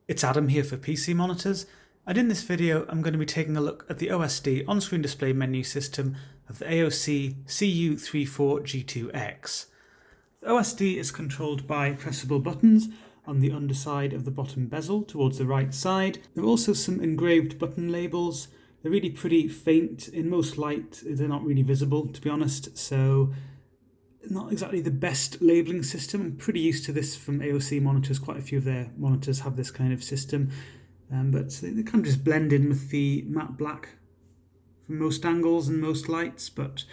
It's Adam here for PC Monitors, and in this video I'm going to be taking a look at the OSD on-screen display menu system of the AOC CU34G2X. The OSD is controlled by pressable buttons on the underside of the bottom bezel towards the right side. There are also some engraved button labels. They're really pretty faint. In most light they're not really visible, to be honest, so not exactly the best labelling system. I'm pretty used to this from AOC monitors. Quite a few of their monitors have this kind of system, but they kind of just blend in with the matte black from most angles and most lights, but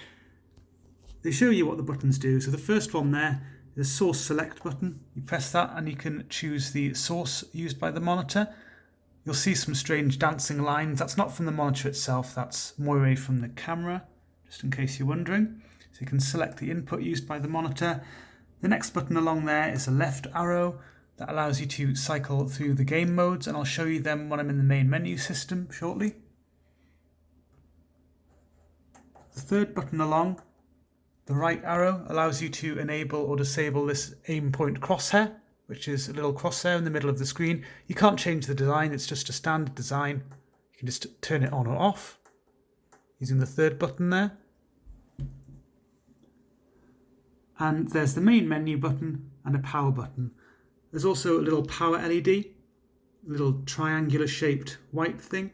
they show you what the buttons do. So the first one there is a source select button. You press that and you can choose the source used by the monitor. You'll see some strange dancing lines. That's not from the monitor itself, that's more away from the camera, just in case you're wondering. So you can select the input used by the monitor. The next button along there is a left arrow that allows you to cycle through the game modes, and I'll show you them when I'm in the main menu system shortly. The third button along, the right arrow, allows you to enable or disable this aim point crosshair, which is a little crosshair in the middle of the screen. You can't change the design, it's just a standard design. You can just turn it on or off using the third button there. And there's the main menu button and a power button. There's also a little power LED, a little triangular shaped white thing,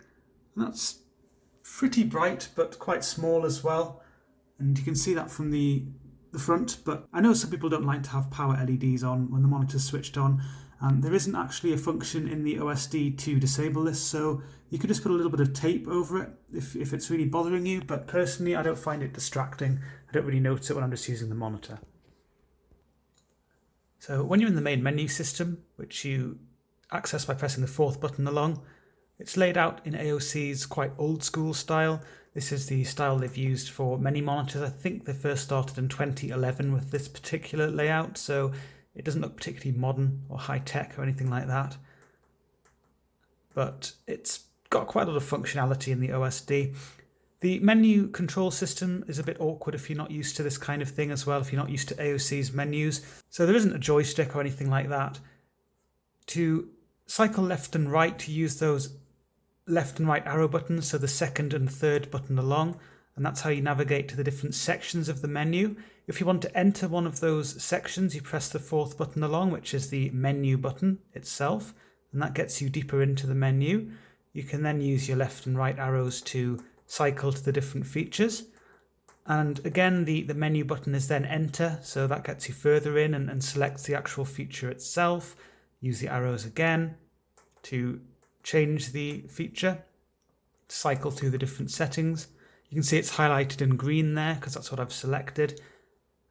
and that's pretty bright but quite small as well, and you can see that from the front. But I know some people don't like to have power LEDs on when the monitor's switched on, and there isn't actually a function in the OSD to disable this, so you could just put a little bit of tape over it if it's really bothering you, but personally I don't find it distracting. I don't really notice it when I'm just using the monitor. So when you're in the main menu system, which you access by pressing the fourth button along, it's laid out in AOC's quite old school style. This is the style they've used for many monitors. I think they first started in 2011 with this particular layout, so it doesn't look particularly modern or high-tech or anything like that. But it's got quite a lot of functionality in the OSD. The menu control system is a bit awkward if you're not used to this kind of thing as well, if you're not used to AOC's menus. So there isn't a joystick or anything like that. To cycle left and right, to use those left and right arrow buttons, so the second and third button along, and that's how you navigate to the different sections of the menu. If you want to enter one of those sections, you press the fourth button along, which is the menu button itself, and that gets you deeper into the menu. You can then use your left and right arrows to cycle to the different features, and again the menu button is then enter, so that gets you further in and selects the actual feature itself. Use the arrows again to change the feature, cycle through the different settings. You can see it's highlighted in green there because that's what I've selected.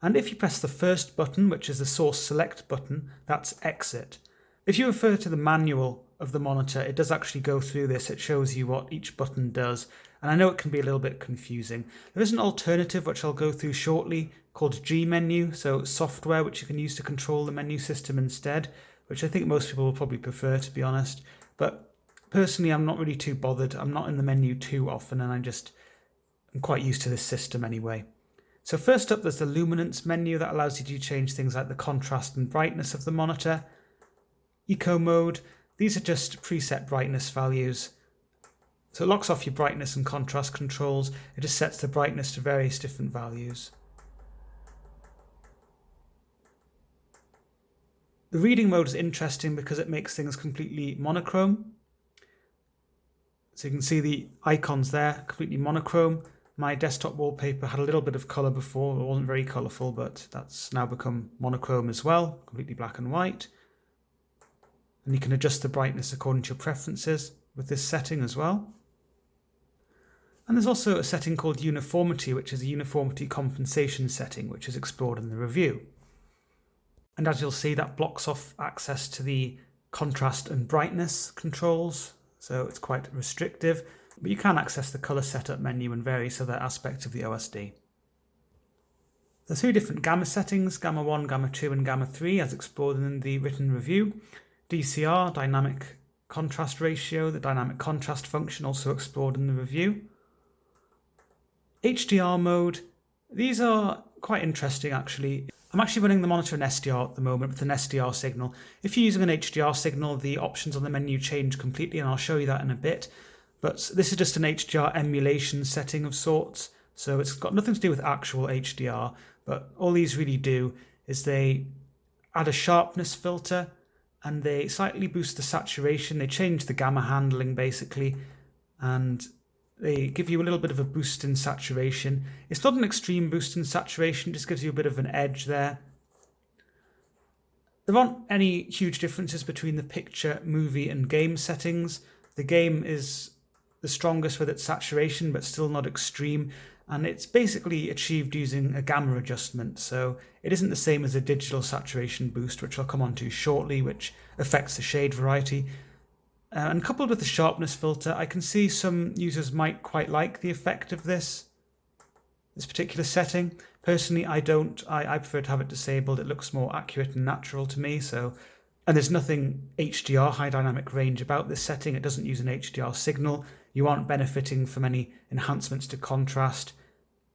And if you press the first button, which is the source select button, that's exit. If you refer to the manual of the monitor, it does actually go through this. It shows you what each button does, and I know it can be a little bit confusing. There is an alternative which I'll go through shortly called G menu, so software which you can use to control the menu system instead, which I think most people will probably prefer, to be honest. But personally I'm not really too bothered. I'm not in the menu too often, and I'm quite used to this system anyway. So first up, there's the Luminance menu that allows you to change things like the contrast and brightness of the monitor. Eco mode, these are just preset brightness values. So it locks off your brightness and contrast controls. It just sets the brightness to various different values. The reading mode is interesting because it makes things completely monochrome. So you can see the icons there, completely monochrome. My desktop wallpaper had a little bit of colour before. It wasn't very colourful, but that's now become monochrome as well, completely black and white. And you can adjust the brightness according to your preferences with this setting as well. And there's also a setting called uniformity, which is a uniformity compensation setting, which is explored in the review. And as you'll see, that blocks off access to the contrast and brightness controls, so it's quite restrictive, but you can access the colour setup menu and various other aspects of the OSD. There are three different gamma settings, gamma 1, gamma 2 and gamma 3, as explored in the written review. DCR, dynamic contrast ratio, the dynamic contrast function, also explored in the review. HDR mode, these are quite interesting actually. I'm actually running the monitor in SDR at the moment with an SDR signal. If you're using an HDR signal, the options on the menu change completely, and I'll show you that in a bit. But this is just an HDR emulation setting of sorts, so it's got nothing to do with actual HDR, but all these really do is they add a sharpness filter and they slightly boost the saturation. They change the gamma handling basically, and they give you a little bit of a boost in saturation. It's not an extreme boost in saturation, it just gives you a bit of an edge there. There aren't any huge differences between the picture, movie and game settings. The game is the strongest with its saturation, but still not extreme. And it's basically achieved using a gamma adjustment, so it isn't the same as a digital saturation boost, which I'll come on to shortly, which affects the shade variety. And coupled with the sharpness filter, I can see some users might quite like the effect of this particular setting. Personally, I don't. I prefer to have it disabled. It looks more accurate and natural to me. And there's nothing HDR, high dynamic range, about this setting. It doesn't use an HDR signal. You aren't benefiting from any enhancements to contrast,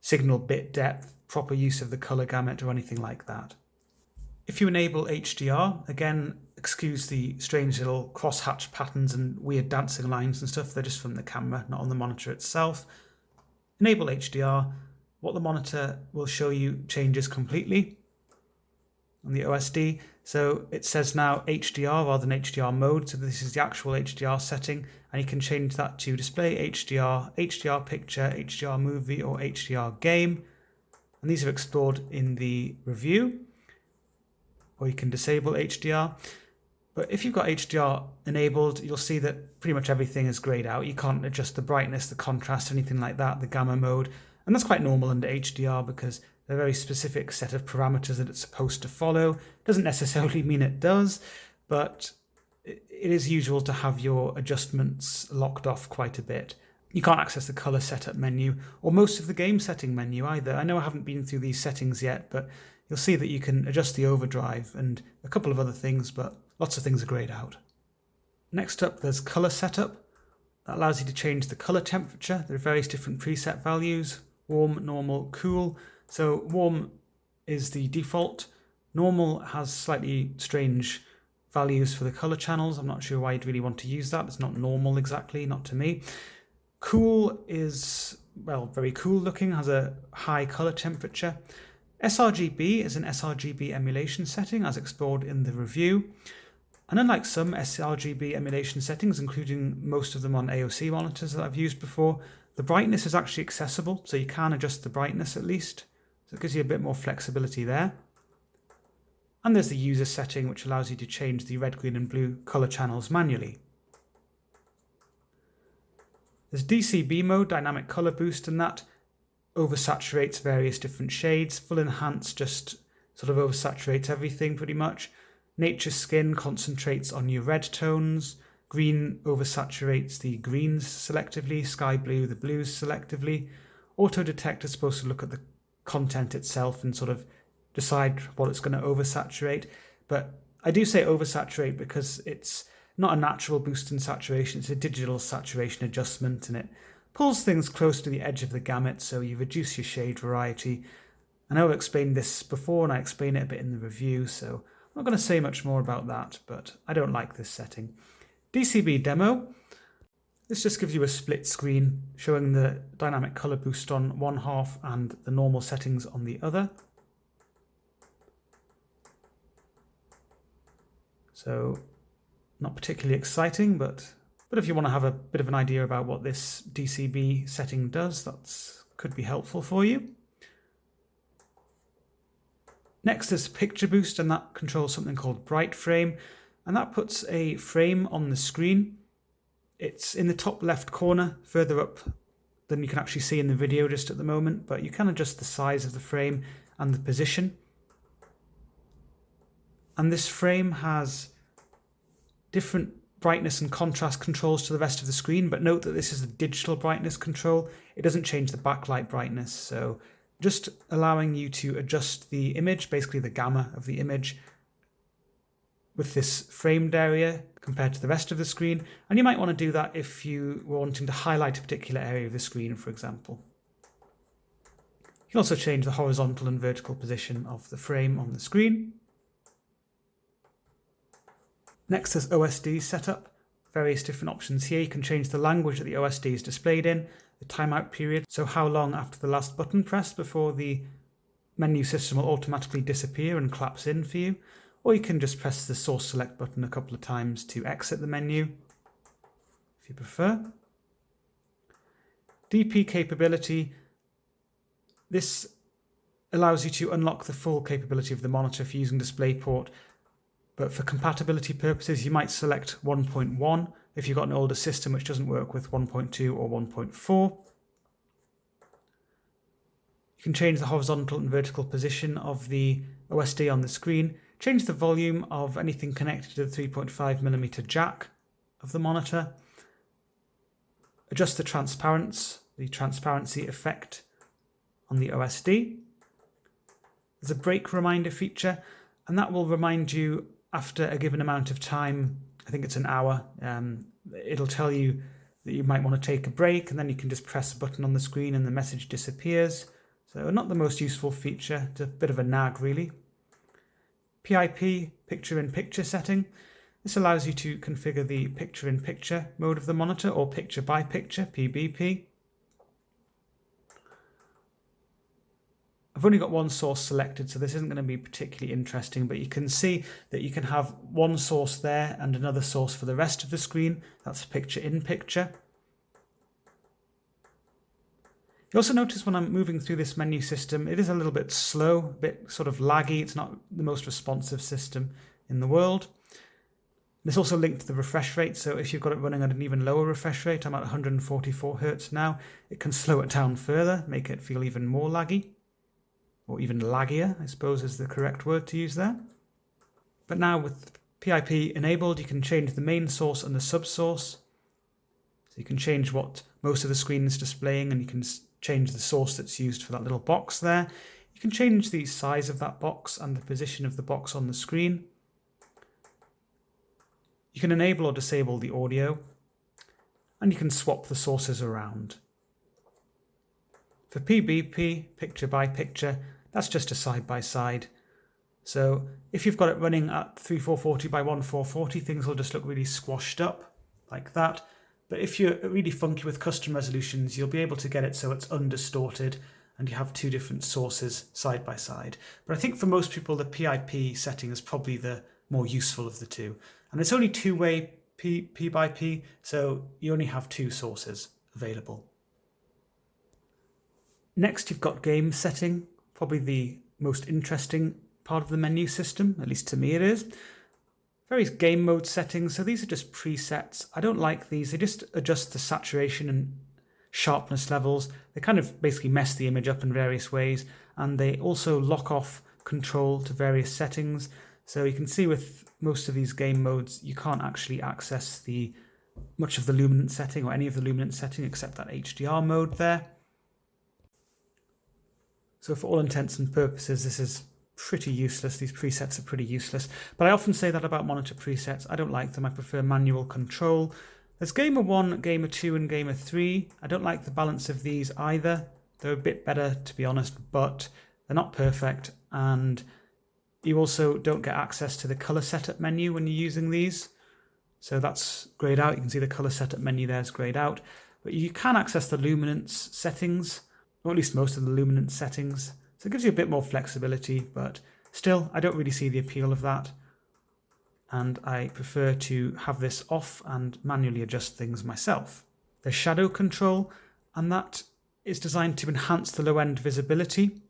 signal bit depth, proper use of the color gamut, or anything like that. If you enable HDR, again, excuse the strange little crosshatch patterns and weird dancing lines and stuff. They're just from the camera, not on the monitor itself. Enable HDR. What the monitor will show you changes completely on the OSD. So it says now HDR rather than HDR mode. So this is the actual HDR setting, and you can change that to display HDR, HDR picture, HDR movie, or HDR game. And these are explored in the review, or you can disable HDR. But if you've got HDR enabled, you'll see that pretty much everything is grayed out. You can't adjust the brightness, the contrast, anything like that, the gamma mode. And that's quite normal under HDR because they're a very specific set of parameters that it's supposed to follow. Doesn't necessarily mean it does, but it is usual to have your adjustments locked off quite a bit. You can't access the color setup menu or most of the game setting menu either. I know I haven't been through these settings yet, but you'll see that you can adjust the overdrive and a couple of other things, but lots of things are grayed out. Next up, there's color setup. That allows you to change the color temperature. There are various different preset values: warm, normal, cool. So warm is the default. Normal has slightly strange values for the color channels. I'm not sure why you'd really want to use that. It's not normal exactly, not to me. Cool is, well, very cool looking, has a high color temperature. sRGB is an sRGB emulation setting as explored in the review. And unlike some sRGB emulation settings, including most of them on AOC monitors that I've used before, the brightness is actually accessible, so you can adjust the brightness at least. So it gives you a bit more flexibility there. And there's the user setting, which allows you to change the red, green and blue color channels manually. There's DCB mode, dynamic color boost, and that oversaturates various different shades. Full enhance just sort of oversaturates everything pretty much. Nature skin concentrates on your red tones. Green oversaturates the greens selectively. Sky blue, the blues selectively. Auto detect is supposed to look at the content itself and sort of decide what it's going to oversaturate. But I do say oversaturate because it's not a natural boost in saturation. It's a digital saturation adjustment, and it pulls things close to the edge of the gamut, so you reduce your shade variety. I know I've explained this before, and I explain it a bit in the review, so I'm not going to say much more about that, but I don't like this setting. DCB demo. This just gives you a split screen showing the dynamic color boost on one half and the normal settings on the other. So not particularly exciting, but if you want to have a bit of an idea about what this DCB setting does, that could be helpful for you. Next is picture boost, and that controls something called bright frame, and that puts a frame on the screen. It's in the top left corner, further up than you can actually see in the video just at the moment, but you can adjust the size of the frame and the position. And this frame has different brightness and contrast controls to the rest of the screen, but note that this is a digital brightness control. It doesn't change the backlight brightness, so just allowing you to adjust the image, basically the gamma of the image, with this framed area compared to the rest of the screen. And you might want to do that if you were wanting to highlight a particular area of the screen, for example. You can also change the horizontal and vertical position of the frame on the screen. Next, there's OSD setup. Various different options here. You can change the language that the OSD is displayed in, the timeout period, so how long after the last button press before the menu system will automatically disappear and collapse in for you, or you can just press the source select button a couple of times to exit the menu, if you prefer. DP capability. This allows you to unlock the full capability of the monitor if you're using DisplayPort, but for compatibility purposes you might select 1.1 if you've got an older system which doesn't work with 1.2 or 1.4. You can change the horizontal and vertical position of the OSD on the screen, change the volume of anything connected to the 3.5mm jack of the monitor, adjust the transparency effect on the OSD. There's a break reminder feature, and that will remind you after a given amount of time. I think it's an hour. It'll tell you that you might want to take a break, and then you can just press a button on the screen and the message disappears. So not the most useful feature. It's a bit of a nag, really. PIP, picture-in-picture setting. This allows you to configure the picture-in-picture mode of the monitor or picture-by-picture, PBP. I've only got one source selected, so this isn't going to be particularly interesting, but you can see that you can have one source there and another source for the rest of the screen. That's picture-in-picture. You also notice when I'm moving through this menu system, it is a little bit slow, a bit sort of laggy. It's not the most responsive system in the world. It's also linked to the refresh rate, so if you've got it running at an even lower refresh rate, I'm at 144 Hz now, it can slow it down further, make it feel even more laggy. Or even laggier, I suppose is the correct word to use there. But now with PIP enabled, you can change the main source and the subsource. So you can change what most of the screen is displaying, and you can change the source that's used for that little box there. You can change the size of that box and the position of the box on the screen. You can enable or disable the audio, and you can swap the sources around. For PBP, picture by picture, that's just a side by side. So if you've got it running at 3440 by 1440, things will just look really squashed up like that. But if you're really funky with custom resolutions, you'll be able to get it so it's undistorted and you have two different sources side by side. But I think for most people, the PIP setting is probably the more useful of the two. And it's only two-way P by P, so you only have two sources available. Next, you've got game setting, probably the most interesting part of the menu system, at least to me it is. Various game mode settings, so these are just presets. I don't like these, they just adjust the saturation and sharpness levels. They kind of basically mess the image up in various ways, and they also lock off control to various settings. So you can see with most of these game modes, you can't actually access much of the luminance setting or any of the luminance setting except that HDR mode there. So for all intents and purposes, this is pretty useless. These presets are pretty useless. But I often say that about monitor presets. I don't like them. I prefer manual control. There's Gamer 1, Gamer 2, and Gamer 3. I don't like the balance of these either. They're a bit better, to be honest, but they're not perfect. And you also don't get access to the color setup menu when you're using these. So that's grayed out. You can see the color setup menu there is grayed out. But you can access the luminance settings, or at least most of the luminance settings. So it gives you a bit more flexibility, but still, I don't really see the appeal of that. And I prefer to have this off and manually adjust things myself. There's shadow control, and that is designed to enhance the low-end visibility,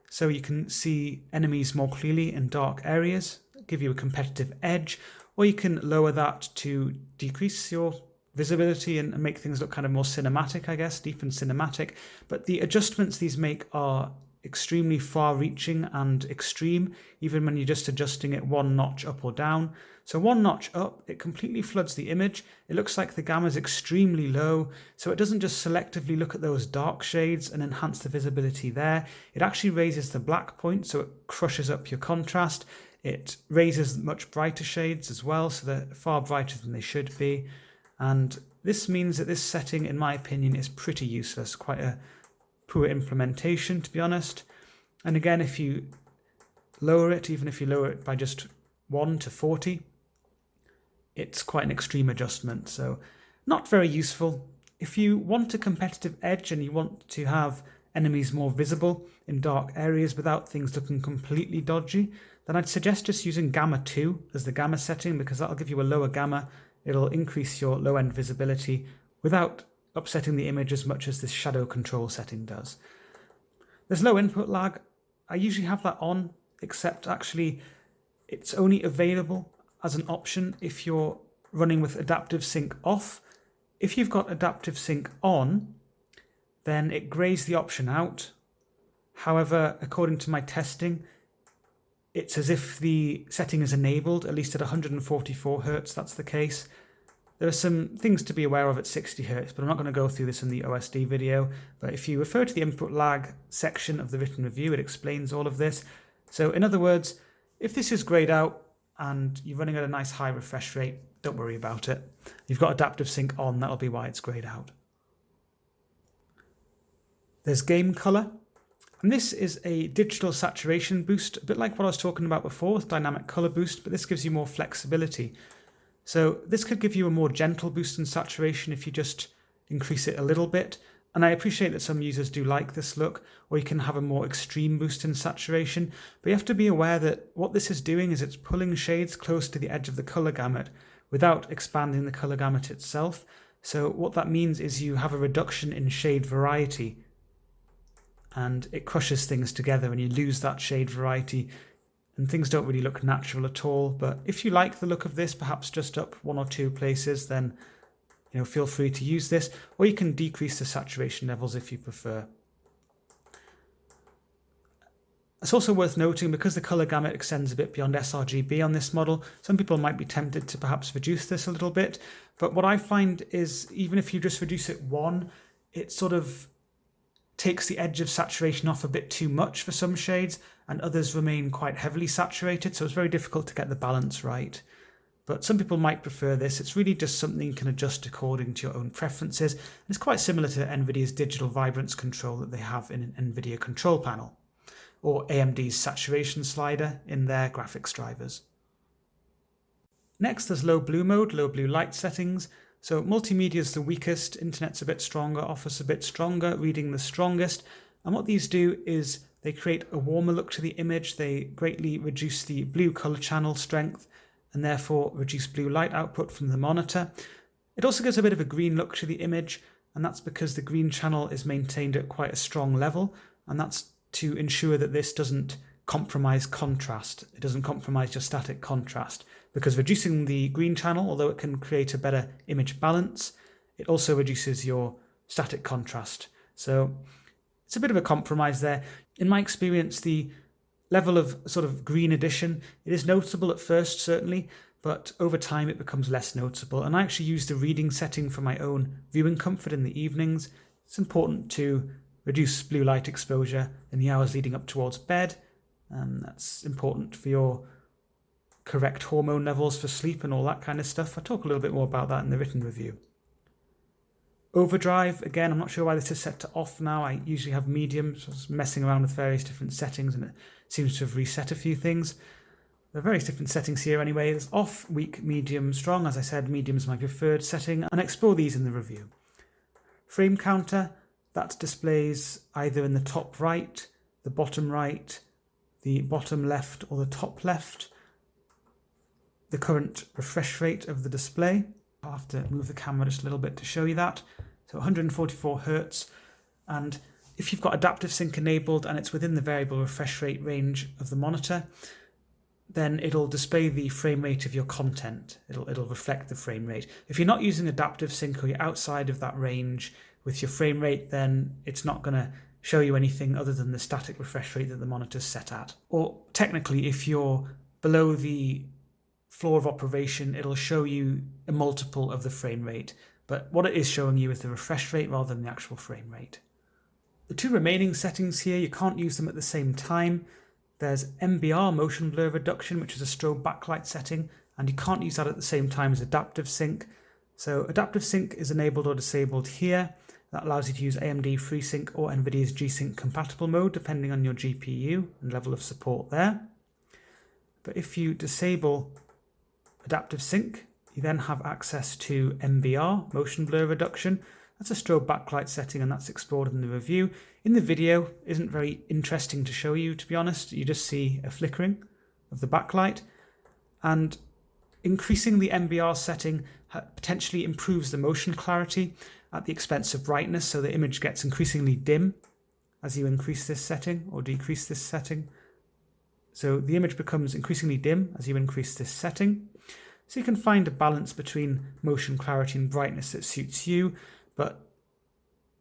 so you can see enemies more clearly in dark areas, give you a competitive edge, or you can lower that to decrease your visibility and make things look kind of more cinematic, I guess, deep and cinematic. But the adjustments these make are extremely far-reaching and extreme, even when you're just adjusting it one notch up or down. So one notch up, it completely floods the image. It looks like the gamma is extremely low, so it doesn't just selectively look at those dark shades and enhance the visibility there. It actually raises the black point, so it crushes up your contrast. It raises much brighter shades as well, so they're far brighter than they should be. And this means that this setting, in my opinion, is pretty useless, quite a poor implementation, to be honest. And again, if you lower it, even if you lower it by just 1 to 40, it's quite an extreme adjustment, so not very useful. If you want a competitive edge and you want to have enemies more visible in dark areas without things looking completely dodgy, then I'd suggest just using gamma 2 as the gamma setting, because that'll give you a lower gamma. It'll increase your low-end visibility without upsetting the image as much as this shadow control setting does. There's low input lag. I usually have that on, except actually it's only available as an option if you're running with adaptive sync off. If you've got adaptive sync on, then it grays the option out. However, according to my testing, it's as if the setting is enabled, at least at 144 Hz, that's the case. There are some things to be aware of at 60 Hz, but I'm not going to go through this in the OSD video. But if you refer to the input lag section of the written review, it explains all of this. So in other words, if this is grayed out and you're running at a nice high refresh rate, don't worry about it. You've got adaptive sync on, that'll be why it's grayed out. There's game color, and this is a digital saturation boost, a bit like what I was talking about before with dynamic color boost, but this gives you more flexibility. So this could give you a more gentle boost in saturation if you just increase it a little bit. And I appreciate that some users do like this look, or you can have a more extreme boost in saturation, but you have to be aware that what this is doing is it's pulling shades close to the edge of the color gamut without expanding the color gamut itself. So what that means is you have a reduction in shade variety, and it crushes things together and you lose that shade variety and things don't really look natural at all. But if you like the look of this, perhaps just up 1 or 2 places, then feel free to use this, or you can decrease the saturation levels if you prefer. It's also worth noting, because the color gamut extends a bit beyond sRGB on this model, some people might be tempted to perhaps reduce this a little bit. But what I find is, even if you just reduce it 1, it sort of takes the edge of saturation off a bit too much for some shades, and others remain quite heavily saturated, so it's very difficult to get the balance right. But some people might prefer this. It's really just something you can adjust according to your own preferences. It's quite similar to NVIDIA's digital vibrance control that they have in an NVIDIA control panel, or AMD's saturation slider in their graphics drivers. Next, there's low blue mode, low blue light settings. So multimedia is the weakest, internet's a bit stronger, office a bit stronger, reading the strongest. And what these do is they create a warmer look to the image. They greatly reduce the blue color channel strength and therefore reduce blue light output from the monitor. It also gives a bit of a green look to the image, and that's because the green channel is maintained at quite a strong level, and that's to ensure that this doesn't compromise contrast. It doesn't compromise your static contrast, because reducing the green channel, although it can create a better image balance, it also reduces your static contrast. So it's a bit of a compromise there. In my experience, the level of sort of green addition, it is noticeable at first, certainly, but over time it becomes less noticeable. And I actually use the reading setting for my own viewing comfort in the evenings. It's important to reduce blue light exposure in the hours leading up towards bed. That's important for your correct hormone levels for sleep and all that kind of stuff. I talk a little bit more about that in the written review. Overdrive, again, I'm not sure why this is set to off now. I usually have medium, so I was messing around with various different settings and it seems to have reset a few things. There are various different settings here anyway. There's off, weak, medium, strong. As I said, medium is my preferred setting, and I explore these in the review. Frame counter, that displays either in the top right, the bottom left, or the top left the current refresh rate of the display. I'll have to move the camera just a little bit to show you that. So 144 Hz, and if you've got adaptive sync enabled and it's within the variable refresh rate range of the monitor, then it'll display the frame rate of your content. It'll reflect the frame rate. If you're not using adaptive sync or you're outside of that range with your frame rate, then it's not going to show you anything other than the static refresh rate that the monitor's set at. Or technically, if you're below the floor of operation, it'll show you a multiple of the frame rate, but what it is showing you is the refresh rate rather than the actual frame rate. The two remaining settings here, you can't use them at the same time. There's MBR, motion blur reduction, which is a strobe backlight setting, and you can't use that at the same time as adaptive sync. So adaptive sync is enabled or disabled here, That allows you to use AMD FreeSync or NVIDIA's G-Sync compatible mode, depending on your GPU and level of support there. But if you disable adaptive sync, you then have access to MBR, motion blur reduction. That's a strobe backlight setting, and that's explored in the review. In the video, isn't very interesting to show you, to be honest. You just see a flickering of the backlight, and increasing the MBR setting potentially improves the motion clarity at the expense of brightness, so the image gets increasingly dim as you increase this setting or decrease this setting. So the image becomes increasingly dim as you increase this setting. So you can find a balance between motion clarity and brightness that suits you, but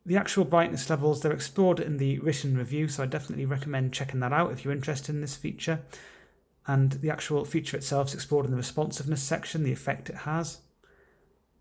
the actual brightness levels, they're explored in the written review, so I definitely recommend checking that out if you're interested in this feature. And the actual feature itself is explored in the responsiveness section, the effect it has.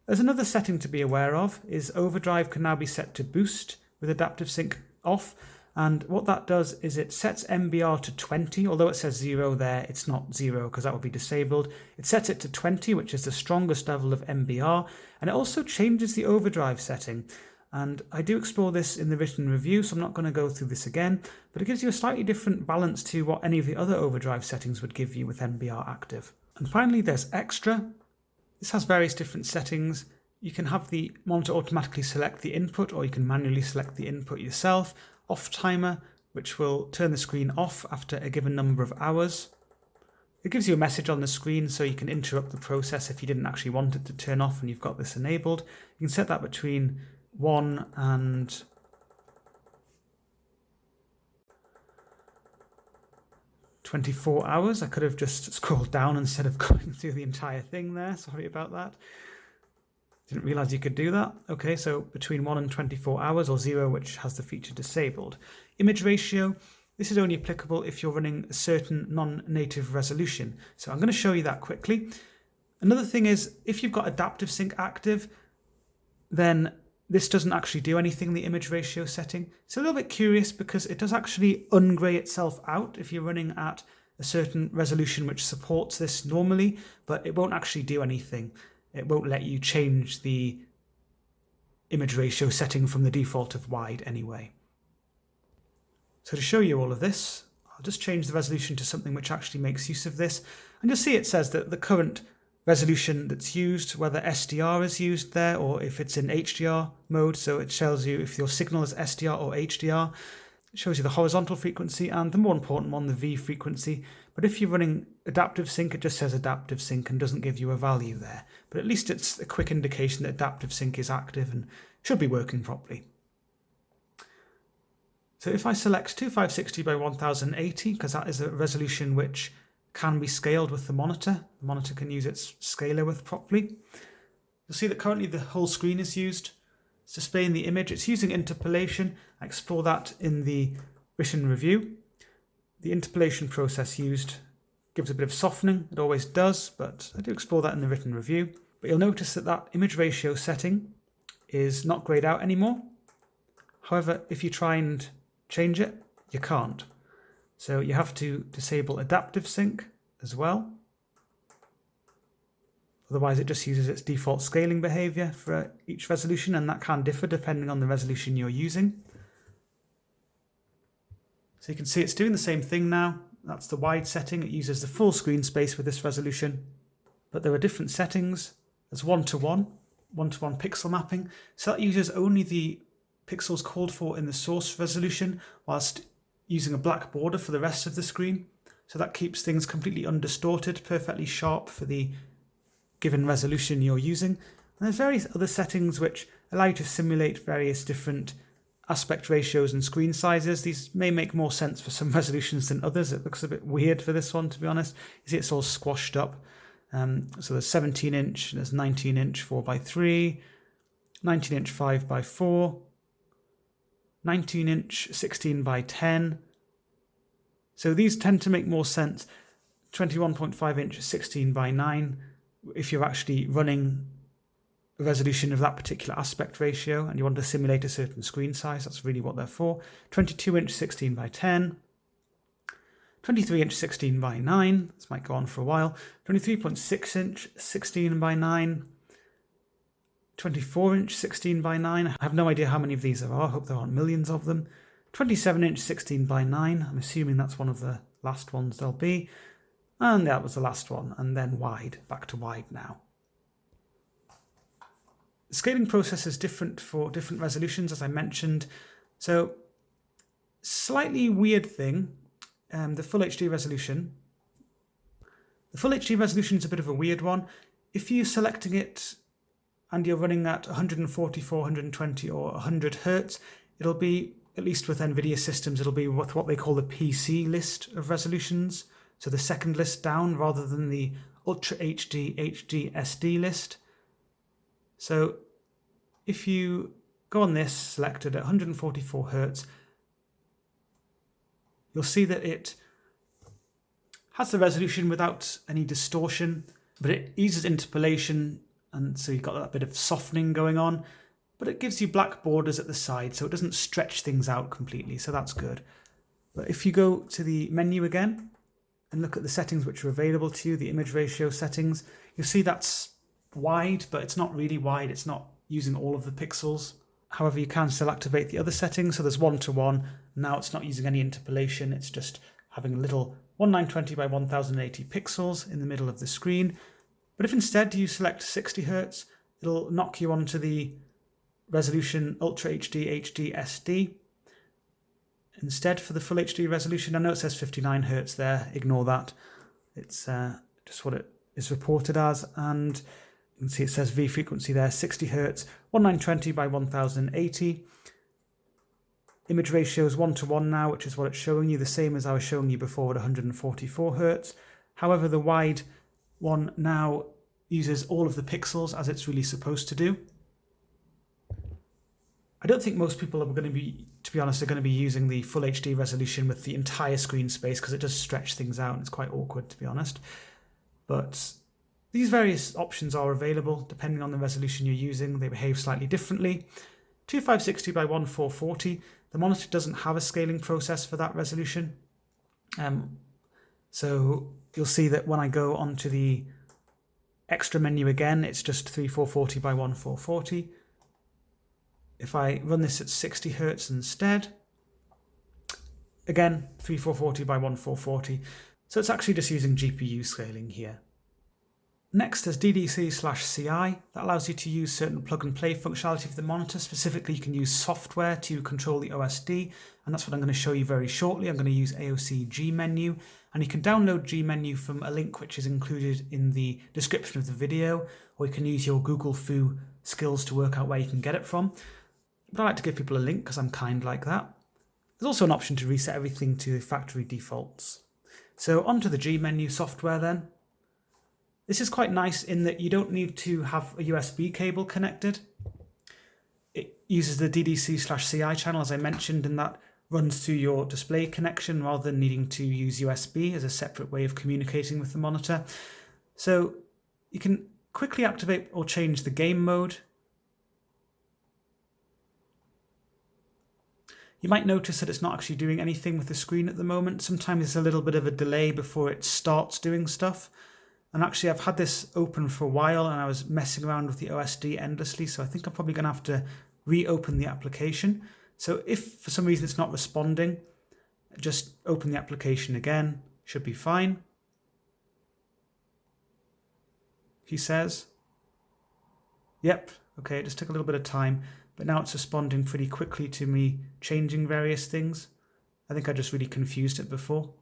There's another setting to be aware of, is overdrive can now be set to boost with adaptive sync off. And what that does is it sets MBR to 20, although it says 0 there, it's not 0 because that would be disabled. It sets it to 20, which is the strongest level of MBR, and it also changes the overdrive setting. And I do explore this in the written review, so I'm not going to go through this again, but it gives you a slightly different balance to what any of the other overdrive settings would give you with MBR active. And finally, there's extra. This has various different settings. You can have the monitor automatically select the input, or you can manually select the input yourself. Off timer, which will turn the screen off after a given number of hours. It gives you a message on the screen so you can interrupt the process if you didn't actually want it to turn off and you've got this enabled. You can set that between 1 and 24 hours. I could have just scrolled down instead of going through the entire thing there. Sorry about that. Didn't realize you could do that. Okay, so between 1 and 24 hours, or 0, which has the feature disabled. Image ratio, this is only applicable if you're running a certain non-native resolution. So I'm going to show you that quickly. Another thing is, if you've got adaptive sync active, then this doesn't actually do anything, the image ratio setting. It's a little bit curious because it does actually ungrey itself out if you're running at a certain resolution which supports this normally, but it won't actually do anything. It won't let you change the image ratio setting from the default of wide anyway. So to show you all of this, I'll just change the resolution to something which actually makes use of this. And you'll see it says that the current resolution that's used, whether SDR is used there or if it's in HDR mode. So it tells you if your signal is SDR or HDR. It shows you the horizontal frequency and the more important one, the V frequency. But if you're running adaptive sync, it just says adaptive sync and doesn't give you a value there. But at least it's a quick indication that adaptive sync is active and should be working properly. So if I select 2560 by 1080, because that is a resolution which can be scaled with the monitor can use its scaler with properly. You'll see that currently the whole screen is used. It's displaying the image. It's using interpolation. I explore that in the written review. The interpolation process used gives a bit of softening. It always does, but I do explore that in the written review. But you'll notice that that image ratio setting is not grayed out anymore. However, if you try and change it, you can't. So you have to disable adaptive sync as well. Otherwise, it just uses its default scaling behavior for each resolution, and that can differ depending on the resolution you're using. So you can see it's doing the same thing now. That's the wide setting. It uses the full screen space with this resolution. But there are different settings. There's one-to-one pixel mapping. So that uses only the pixels called for in the source resolution, whilst using a black border for the rest of the screen. So that keeps things completely undistorted, perfectly sharp for the given resolution you're using. And there's various other settings which allow you to simulate various different aspect ratios and screen sizes. These may make more sense for some resolutions than others. It looks a bit weird for this one, to be honest. You see it's all squashed up. So there's 17 inch, there's 19 inch 4x3, 19 inch 5x4, 19 inch 16x10. So these tend to make more sense. 21.5 inch 16x9 if you're actually running a resolution of that particular aspect ratio and you want to simulate a certain screen size. That's really what they're for. 22 inch 16x10, 23 inch 16x9, this might go on for a while, 23.6 inch 16x9, 24-inch 16:9. I have no idea how many of these there are. I hope there aren't millions of them. 27-inch 16:9. I'm assuming that's one of the last ones there'll be. And that was the last one. And then wide. Back to wide now. The scaling process is different for different resolutions, as I mentioned. So, slightly weird thing, the Full HD resolution. The Full HD resolution is a bit of a weird one. If you're selecting it and you're running at 144, 120 or 100 Hertz, it'll be, at least with NVIDIA systems, it'll be with what they call the PC list of resolutions. So the second list down rather than the Ultra HD HD SD list. So if you go on this selected at 144 Hertz, you'll see that it has the resolution without any distortion, but it eases interpolation, and so you've got that bit of softening going on, but it gives you black borders at the side, so it doesn't stretch things out completely, so that's good. But if you go to the menu again and look at the settings which are available to you, the image ratio settings, you'll see that's wide, but it's not really wide, it's not using all of the pixels. However, you can still activate the other settings, so there's 1:1. Now it's not using any interpolation, it's just having a little 1920 by 1080 pixels in the middle of the screen. But if instead you select 60 Hz, it'll knock you onto the resolution Ultra HD HD SD. Instead, for the Full HD resolution, I know it says 59 Hz there, ignore that. It's just what it is reported as, and you can see it says V frequency there, 60 Hz, 1920 by 1080. Image ratio is 1:1 now, which is what it's showing you, the same as I was showing you before at 144 Hz. However, the wide one now uses all of the pixels as it's really supposed to do. I don't think most people are going to be, to be honest, are going to be using the Full HD resolution with the entire screen space because it does stretch things out and it's quite awkward, to be honest. But these various options are available depending on the resolution you're using. They behave slightly differently. 2560 by 1440. The monitor doesn't have a scaling process for that resolution. So you'll see that when I go onto the extra menu again, it's just 3440 by 1440. If I run this at 60 Hz instead, again, 3440 by 1440. So it's actually just using GPU scaling here. Next, there's DDC/CI. That allows you to use certain plug-and-play functionality of the monitor. Specifically, you can use software to control the OSD, and that's what I'm going to show you very shortly. I'm going to use AOC G-Menu, and you can download G-Menu from a link which is included in the description of the video, or you can use your Google Foo skills to work out where you can get it from. But I like to give people a link because I'm kind like that. There's also an option to reset everything to factory defaults. So onto the G-Menu software then. This is quite nice in that you don't need to have a USB cable connected. It uses the DDC/CI channel, as I mentioned, and that runs through your display connection rather than needing to use USB as a separate way of communicating with the monitor. So you can quickly activate or change the game mode. You might notice that it's not actually doing anything with the screen at the moment. Sometimes there's a little bit of a delay before it starts doing stuff. And actually, I've had this open for a while and I was messing around with the OSD endlessly, so I think I'm probably going to have to reopen the application. So if for some reason it's not responding, just open the application again, should be fine. He says. Yep, okay, it just took a little bit of time, but now it's responding pretty quickly to me changing various things. I think I just really confused it before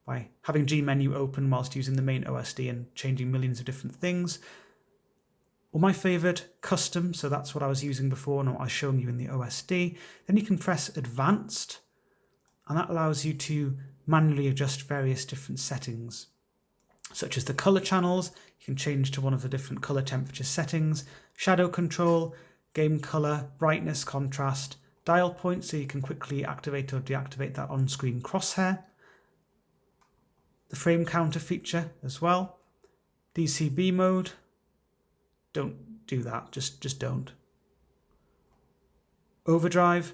by having G-Menu open whilst using the main OSD and changing millions of different things. Or my favourite, custom, so that's what I was using before and what I was showing you in the OSD. Then you can press advanced, and that allows you to manually adjust various different settings, such as the colour channels. You can change to one of the different colour temperature settings, shadow control, game colour, brightness, contrast, dial point, so you can quickly activate or deactivate that on-screen crosshair. The frame counter feature as well. DCB mode. Don't do that, just don't. Overdrive.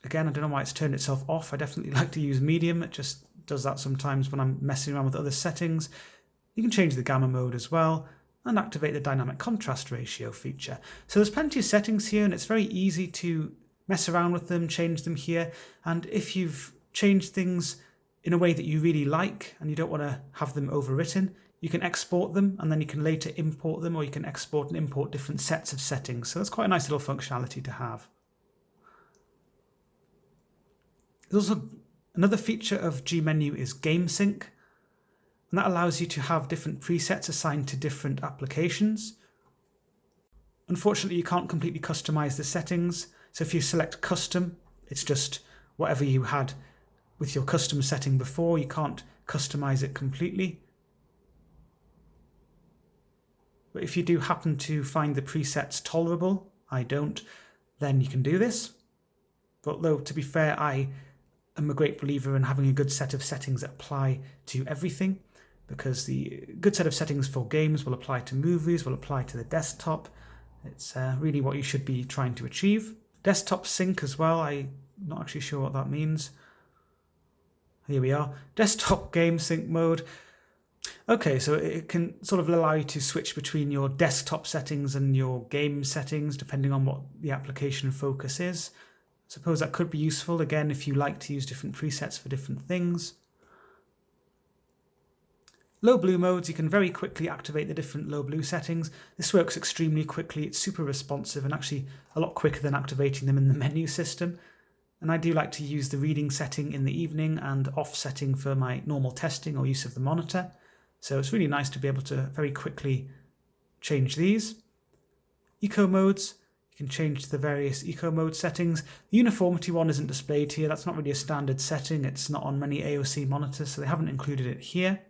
Again, I don't know why it's turned itself off. I definitely like to use medium. It just does that sometimes when I'm messing around with other settings. You can change the gamma mode as well. and activate the dynamic contrast ratio feature. So there's plenty of settings here, and it's very easy to mess around with them, change them here. And if you've changed things in a way that you really like and you don't want to have them overwritten, you can export them and then you can later import them, or you can export and import different sets of settings. So that's quite a nice little functionality to have. There's also another feature of Gmenu is Game Sync, and that allows you to have different presets assigned to different applications. Unfortunately, you can't completely customize the settings. So if you select custom, it's just whatever you had with your custom setting before. You can't customize it completely. But if you do happen to find the presets tolerable, I don't, then you can do this. But though, to be fair, I am a great believer in having a good set of settings that apply to everything, because the good set of settings for games will apply to movies, will apply to the desktop. It's really what you should be trying to achieve. Desktop sync as well, I'm not actually sure what that means. Here we are, desktop game sync mode. Okay, so it can sort of allow you to switch between your desktop settings and your game settings depending on what the application focus is. I suppose that could be useful, again, if you like to use different presets for different things. Low blue modes, you can very quickly activate the different low blue settings. This works extremely quickly, it's super responsive and actually a lot quicker than activating them in the menu system. And I do like to use the reading setting in the evening and off setting for my normal testing or use of the monitor. So it's really nice to be able to very quickly change these. Eco modes, you can change the various eco mode settings. The uniformity one isn't displayed here, that's not really a standard setting, it's not on many AOC monitors, so they haven't included it here.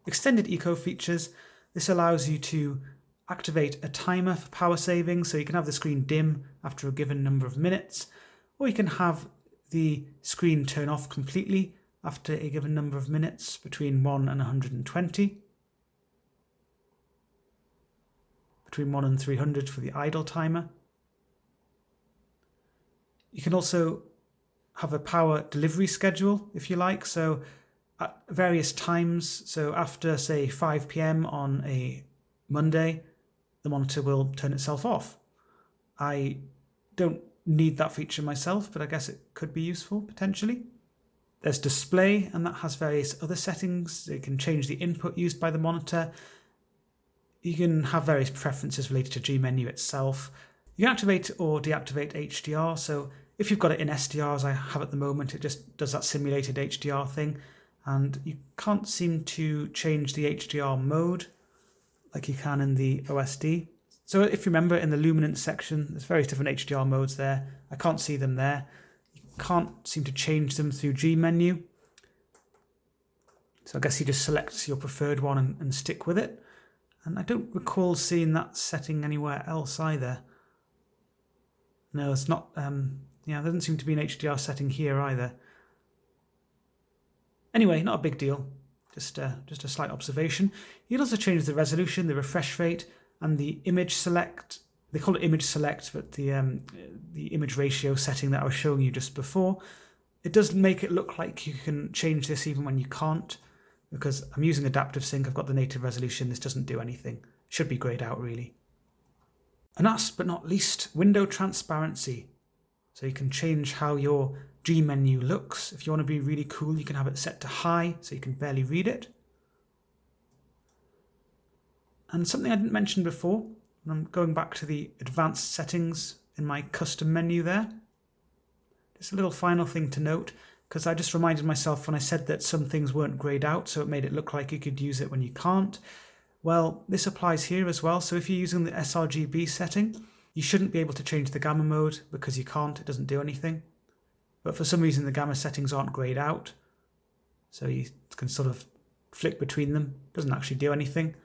Extended eco features, this allows you to activate a timer for power saving, so you can have the screen dim after a given number of minutes, or you can have the screen turn off completely after a given number of minutes, between 1 and 120. Between 1 and 300 for the idle timer. You can also have a power delivery schedule if you like, so at various times, so after say 5 PM on a Monday, the monitor will turn itself off. I don't need that feature myself, but I guess it could be useful potentially. There's display, and that has various other settings. You can change the input used by the monitor. You can have various preferences related to Gmenu itself. You can activate or deactivate HDR, so if you've got it in SDR as I have at the moment, it just does that simulated HDR thing, and you can't seem to change the HDR mode like you can in the OSD. So if you remember in the Luminance section, there's various different HDR modes there. I can't see them there. You can't seem to change them through Gmenu. So I guess you just select your preferred one and stick with it. And I don't recall seeing that setting anywhere else either. No, it's not, there doesn't seem to be an HDR setting here either. Anyway, not a big deal, just a slight observation. You can also change the resolution, the refresh rate, and the image select. They call it image select, but the image ratio setting that I was showing you just before, it does make it look like you can change this even when you can't, because I'm using adaptive sync, I've got the native resolution, this doesn't do anything. Should be grayed out really. And last but not least, window transparency. So you can change how your Gmenu looks. If you want to be really cool, you can have it set to high so you can barely read it. And something I didn't mention before, and I'm going back to the advanced settings in my custom menu there. Just a little final thing to note, because I just reminded myself when I said that some things weren't grayed out, so it made it look like you could use it when you can't. Well, this applies here as well. So if you're using the sRGB setting, you shouldn't be able to change the gamma mode because you can't, it doesn't do anything. But for some reason the gamma settings aren't grayed out, so you can sort of flick between them, doesn't actually do anything.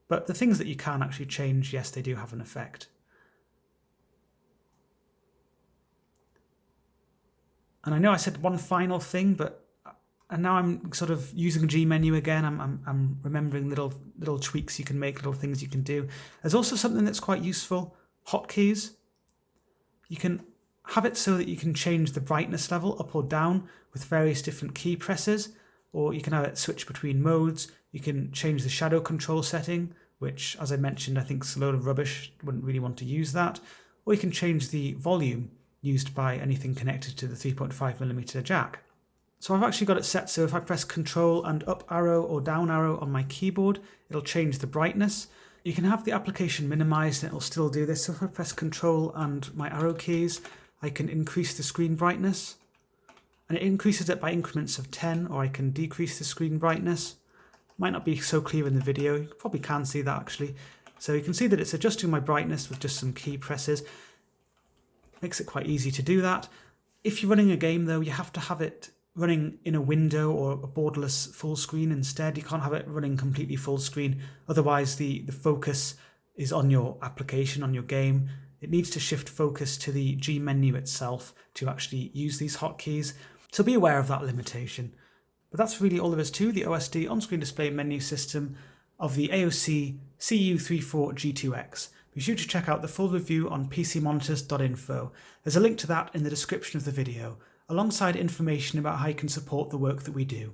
But the things that you can actually change, yes, they do have an effect. And I know I said one final thing, and now I'm sort of using Gmenu again. I'm remembering little tweaks you can make, little things you can do. There's also something that's quite useful, hotkeys. You can have it so that you can change the brightness level up or down with various different key presses, or you can have it switch between modes. You can change the shadow control setting, which, as I mentioned, I think is a load of rubbish, wouldn't really want to use that. Or you can change the volume used by anything connected to the 3.5mm jack. So I've actually got it set so if I press Control and up arrow or down arrow on my keyboard, it'll change the brightness. You can have the application minimized and it'll still do this. So if I press Control and my arrow keys, I can increase the screen brightness. And it increases it by increments of 10, or I can decrease the screen brightness. Might not be so clear in the video, you probably can see that actually. So you can see that it's adjusting my brightness with just some key presses. Makes it quite easy to do that. If you're running a game though, you have to have it running in a window or a borderless full screen instead. You can't have it running completely full screen, otherwise the focus is on your application, on your game. It needs to shift focus to the G menu itself to actually use these hotkeys. So be aware of that limitation. But that's really all there is to the OSD on-screen display menu system of the AOC CU34G2X. Be sure to check out the full review on PCmonitors.info. There's a link to that in the description of the video, alongside information about how you can support the work that we do.